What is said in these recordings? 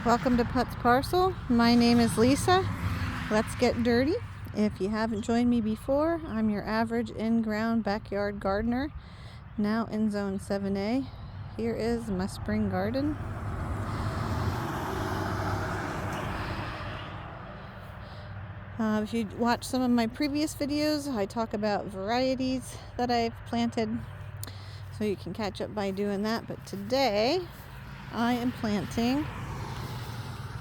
Welcome to Put's Parcel. My name is Lisa. Let's get dirty. If you haven't joined me before, I'm your average in-ground backyard gardener, now in Zone 7A. Here is my spring garden. If you watch some of my previous videos, I talk about varieties that I've planted, so you can catch up by doing that. But today, I am planting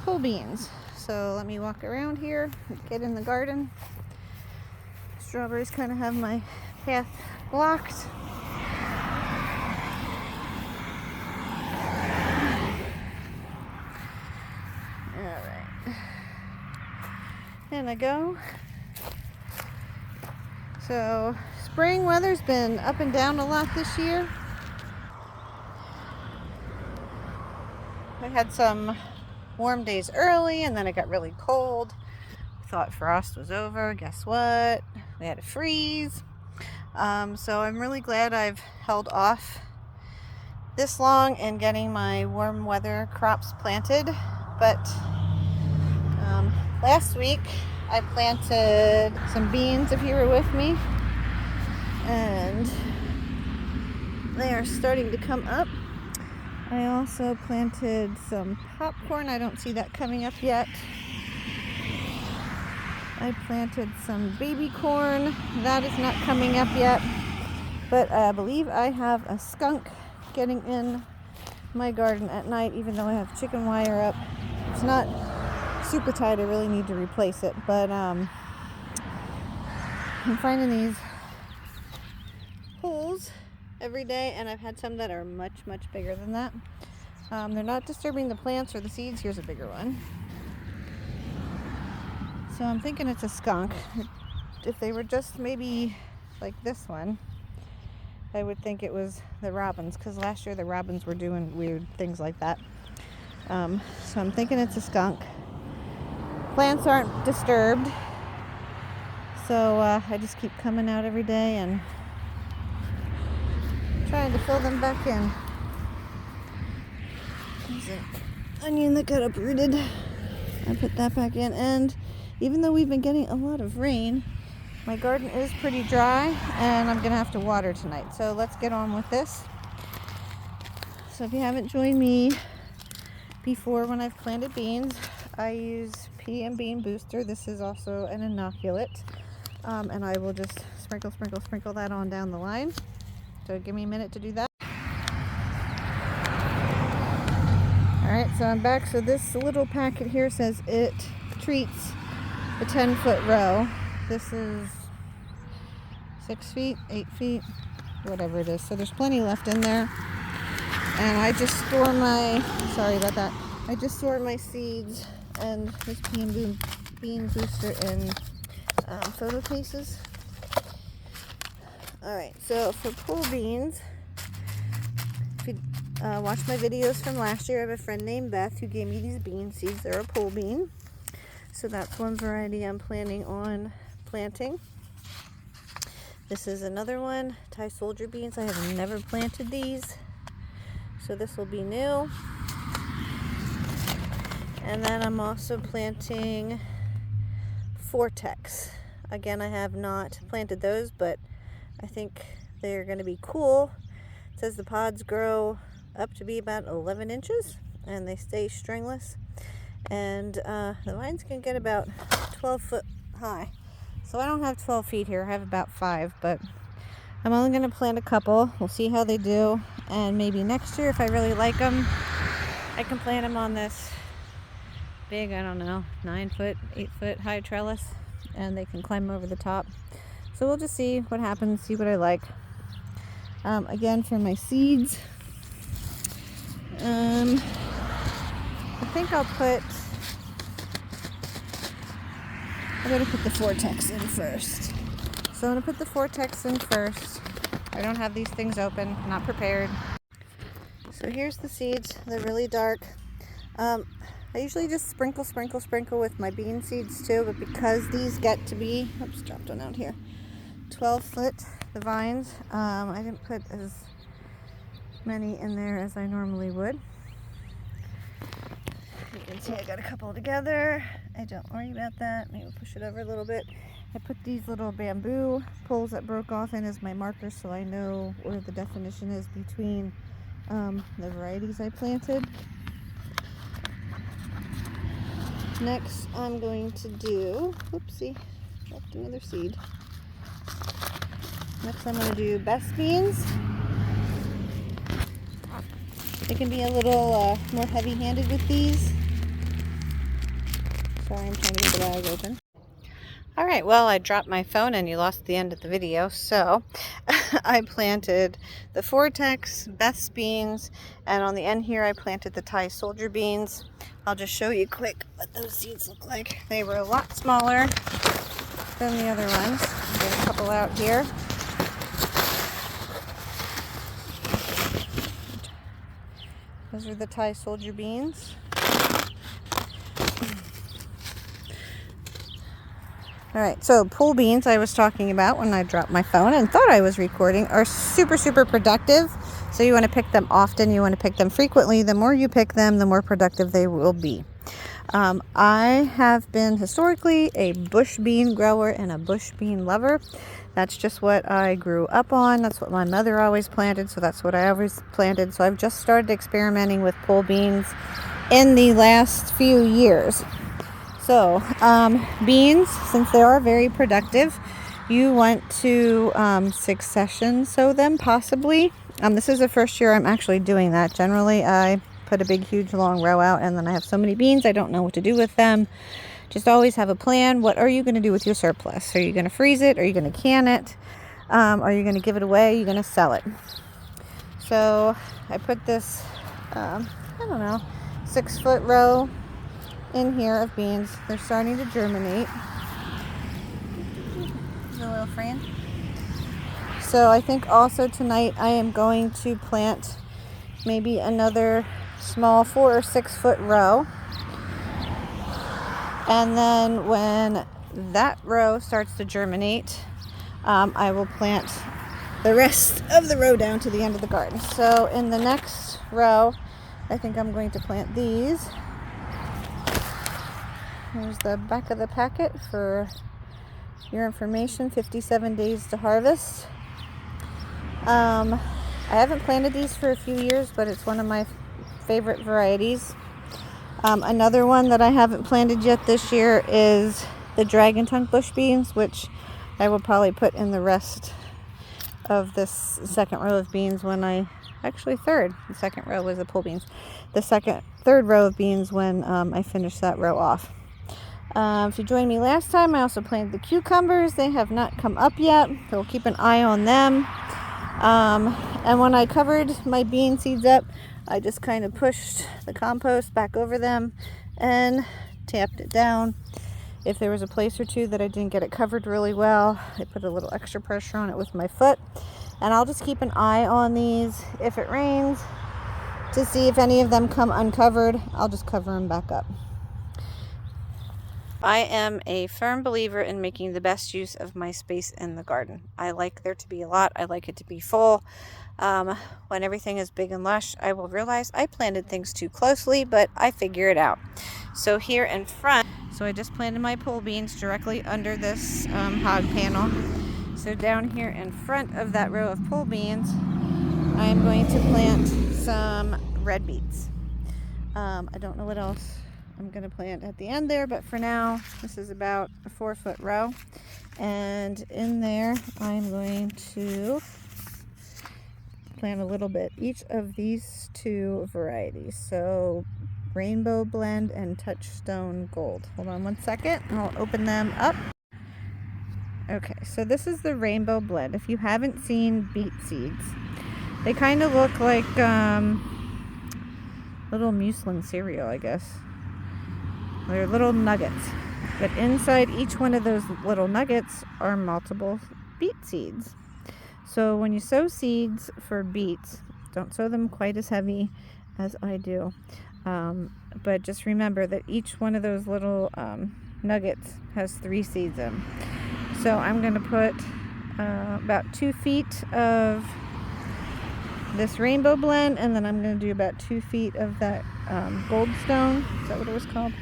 pole beans. So let me walk around here, get in the garden. Strawberries kind of have my path blocked. Alright. And I go. So spring weather's been up and down a lot this year. I had some warm days early and then it got really cold. Thought frost was over. Guess what? We had a freeze. So I'm really glad I've held off this long in getting my warm weather crops planted. But last week I planted some beans, if you were with me, and they are starting to come up. I also planted some popcorn. I don't see that coming up yet. I planted some baby corn. That is not coming up yet. But I believe I have a skunk getting in my garden at night, even though I have chicken wire up. It's not super tight. I really need to replace it. But I'm finding these holes every day, and I've had some that are much bigger than that. They're not disturbing the plants or the seeds. Here's a bigger one. So I'm thinking it's a skunk. If they were just maybe like this one, I would think it was the robins, because last year the robins were doing weird things like that. So I'm thinking it's a skunk. Plants aren't disturbed, so I just keep coming out every day and trying to fill them back in. There's an onion that got uprooted. I put that back in, and even though we've been getting a lot of rain, my garden is pretty dry, and I'm gonna have to water tonight. So let's get on with this. So if you haven't joined me before when I've planted beans, I use pea and bean booster. This is also an inoculate, and I will just sprinkle that on down the line. So give me a minute to do that. Alright, so I'm back. So this little packet here says it treats a 10-foot row. This is 6 feet, 8 feet, whatever it is. So there's plenty left in there. And I just store my, sorry about that, I just store my seeds and this pea and bean booster in photo cases. Alright, so for pole beans, if you watch my videos from last year, I have a friend named Beth who gave me these bean seeds. They're a pole bean. So that's one variety I'm planning on planting. This is another one, Thai soldier beans. I have never planted these, so this will be new. And then I'm also planting Vortex. Again, I have not planted those, but I think they're going to be cool. It says the pods grow up to be about 11 inches and they stay stringless. And the vines can get about 12 foot high. So I don't have 12 feet here. I have about 5, but I'm only going to plant a couple. We'll see how they do. And maybe next year, if I really like them, I can plant them on this big, I don't know, 9 foot, 8 foot high trellis. And they can climb over the top. So we'll just see what happens, see what I like. Again, for my seeds, I think I'm going to put the Vortex in first. So I'm going to put the Vortex in first. I don't have these things open, not prepared. So here's the seeds. They're really dark. I usually just sprinkle with my bean seeds too, but because these get to be, oops, dropped one out here, 12 foot, the vines, I didn't put as many in there as I normally would. You can see, I got a couple together. I don't worry about that. Maybe push it over a little bit. I put these little bamboo poles that broke off in as my markers so I know where the definition is between the varieties I planted. Next, I'm going to do, whoopsie, dropped another seed. Next, I'm going to do best beans. They can be a little more heavy-handed with these. Sorry, I'm trying to get the bag open. Alright, well, I dropped my phone and you lost the end of the video, so I planted the Vortex, best beans, and on the end here I planted the Thai soldier beans. I'll just show you quick what those seeds look like. They were a lot smaller than the other ones. There's a couple out here. Those are the Thai soldier beans. Alright, so pole beans I was talking about when I dropped my phone and thought I was recording are super, super productive. So you want to pick them often, you want to pick them frequently. The more you pick them, the more productive they will be. I have been historically a bush bean grower and a bush bean lover. That's just what I grew up on. That's what my mother always planted, so that's what I always planted. So I've just started experimenting with pole beans in the last few years. So, beans, since they are very productive, you want to succession sow them, possibly. This is the first year I'm actually doing that. Generally, I put a big, huge, long row out, and then I have so many beans, I don't know what to do with them. Just always have a plan. What are you going to do with your surplus? Are you going to freeze it? Are you going to can it? Are you going to give it away? Are you going to sell it? So, I put this, I don't know, 6-foot row in here of beans. They're starting to germinate. The little friend. So I think also tonight I am going to plant maybe another small 4 or 6-foot row. And then when that row starts to germinate, I will plant the rest of the row down to the end of the garden. So in the next row, I think I'm going to plant these. Here's the back of the packet for your information, 57 days to harvest. I haven't planted these for a few years, but it's one of my favorite varieties. Another one that I haven't planted yet this year is the dragon tongue bush beans, which I will probably put in the rest of this second row of beans when the second row was the pole beans. Third row of beans when I finish that row off. If you joined me last time, I also planted the cucumbers. They have not come up yet, so we'll keep an eye on them. And when I covered my bean seeds up, I just kind of pushed the compost back over them and tapped it down. If there was a place or two that I didn't get it covered really well, I put a little extra pressure on it with my foot. And I'll just keep an eye on these. If it rains, to see if any of them come uncovered, I'll just cover them back up. I am a firm believer in making the best use of my space in the garden. I like there to be a lot. I like it to be full. When everything is big and lush, I will realize I planted things too closely, but I figure it out. So here in front, so I just planted my pole beans directly under this hog panel. So down here in front of that row of pole beans, I am going to plant some red beets. I don't know what else I'm going to plant at the end there, but for now, this is about a 4-foot row. And in there, I'm going to plant a little bit each of these 2 varieties. So Rainbow Blend and Touchstone Gold. Hold on one second, and I'll open them up. Okay, so this is the Rainbow Blend. If you haven't seen beet seeds, they kind of look like little muslin cereal, I guess. They're little nuggets, but inside each one of those little nuggets are multiple beet seeds. So when you sow seeds for beets, don't sow them quite as heavy as I do, but just remember that each one of those little nuggets has 3 seeds in. So I'm going to put about 2 feet of this rainbow blend, and then I'm going to do about 2 feet of that gold stone. Is that what it was called?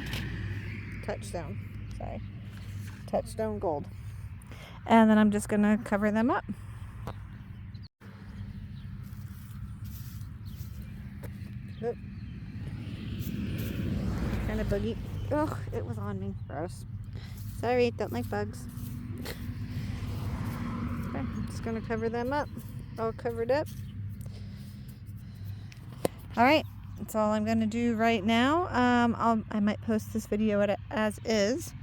Touchstone. Sorry. Touchstone gold. And then I'm just going to cover them up. Oop. Kind of buggy. Oh, it was on me. Gross. Sorry, don't like bugs. Okay, I'm just going to cover them up. All covered up. Alright, that's all I'm going to do right now. I might post this video as is.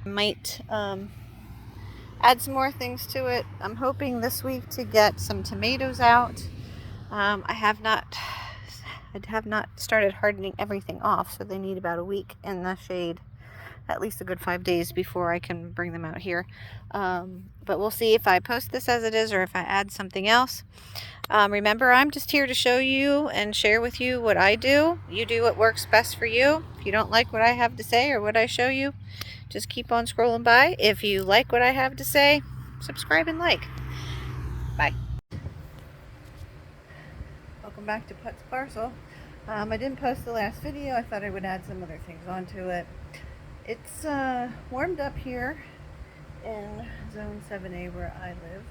I might add some more things to it. I'm hoping this week to get some tomatoes out. I have not started hardening everything off, so they need about a week in the shade, at least a good 5 days before I can bring them out here. But we'll see if I post this as it is or if I add something else. Remember, I'm just here to show you and share with you what I do. You do what works best for you. If you don't like what I have to say or what I show you, just keep on scrolling by. If you like what I have to say, subscribe and like. Bye. Welcome back to Put's Parcel. I didn't post the last video. I thought I would add some other things onto it. It's warmed up here in Zone 7A where I live,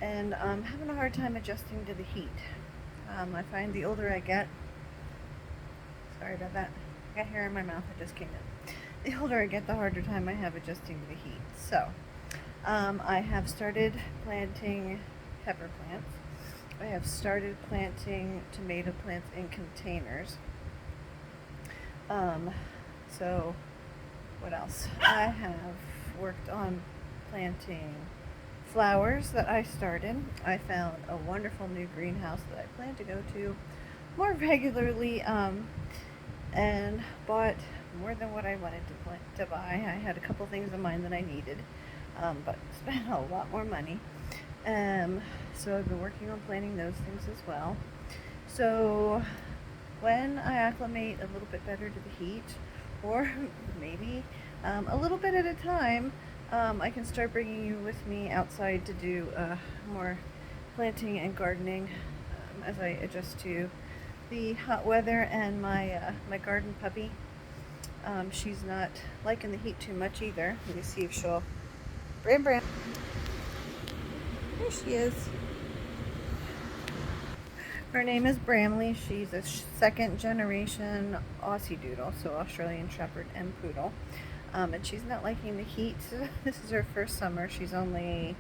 and I'm having a hard time adjusting to the heat. I find the older I get, sorry about that, I got hair in my mouth, it just came in. The older I get, the harder time I have adjusting to the heat. So, I have started planting pepper plants. I have started planting tomato plants in containers. So, what else? I have worked on planting flowers that I started. I found a wonderful new greenhouse that I plan to go to more regularly, and bought more than what I wanted to buy. I had a couple things in mind that I needed, but spent a lot more money. So I've been working on planting those things as well. So when I acclimate a little bit better to the heat, or maybe a little bit at a time, I can start bringing you with me outside to do more planting and gardening as I adjust to the hot weather. And my garden puppy, she's not liking the heat too much either. Let me see if she'll... Bram. There she is. Her name is Bramley. She's a second generation Aussie Doodle, so Australian Shepherd and Poodle. And she's not liking the heat. This is her first summer. She's only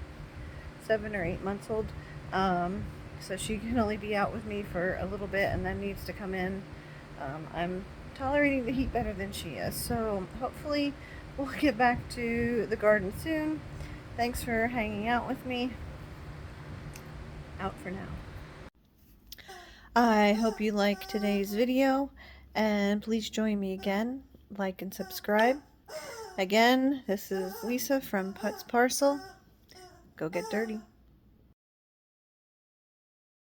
7 or 8 months old. So she can only be out with me for a little bit and then needs to come in. I'm tolerating the heat better than she is. So hopefully we'll get back to the garden soon. Thanks for hanging out with me. Out for now. I hope you liked today's video, and please join me again. Like and subscribe. Again, this is Lisa from Put's Parcel. Go get dirty.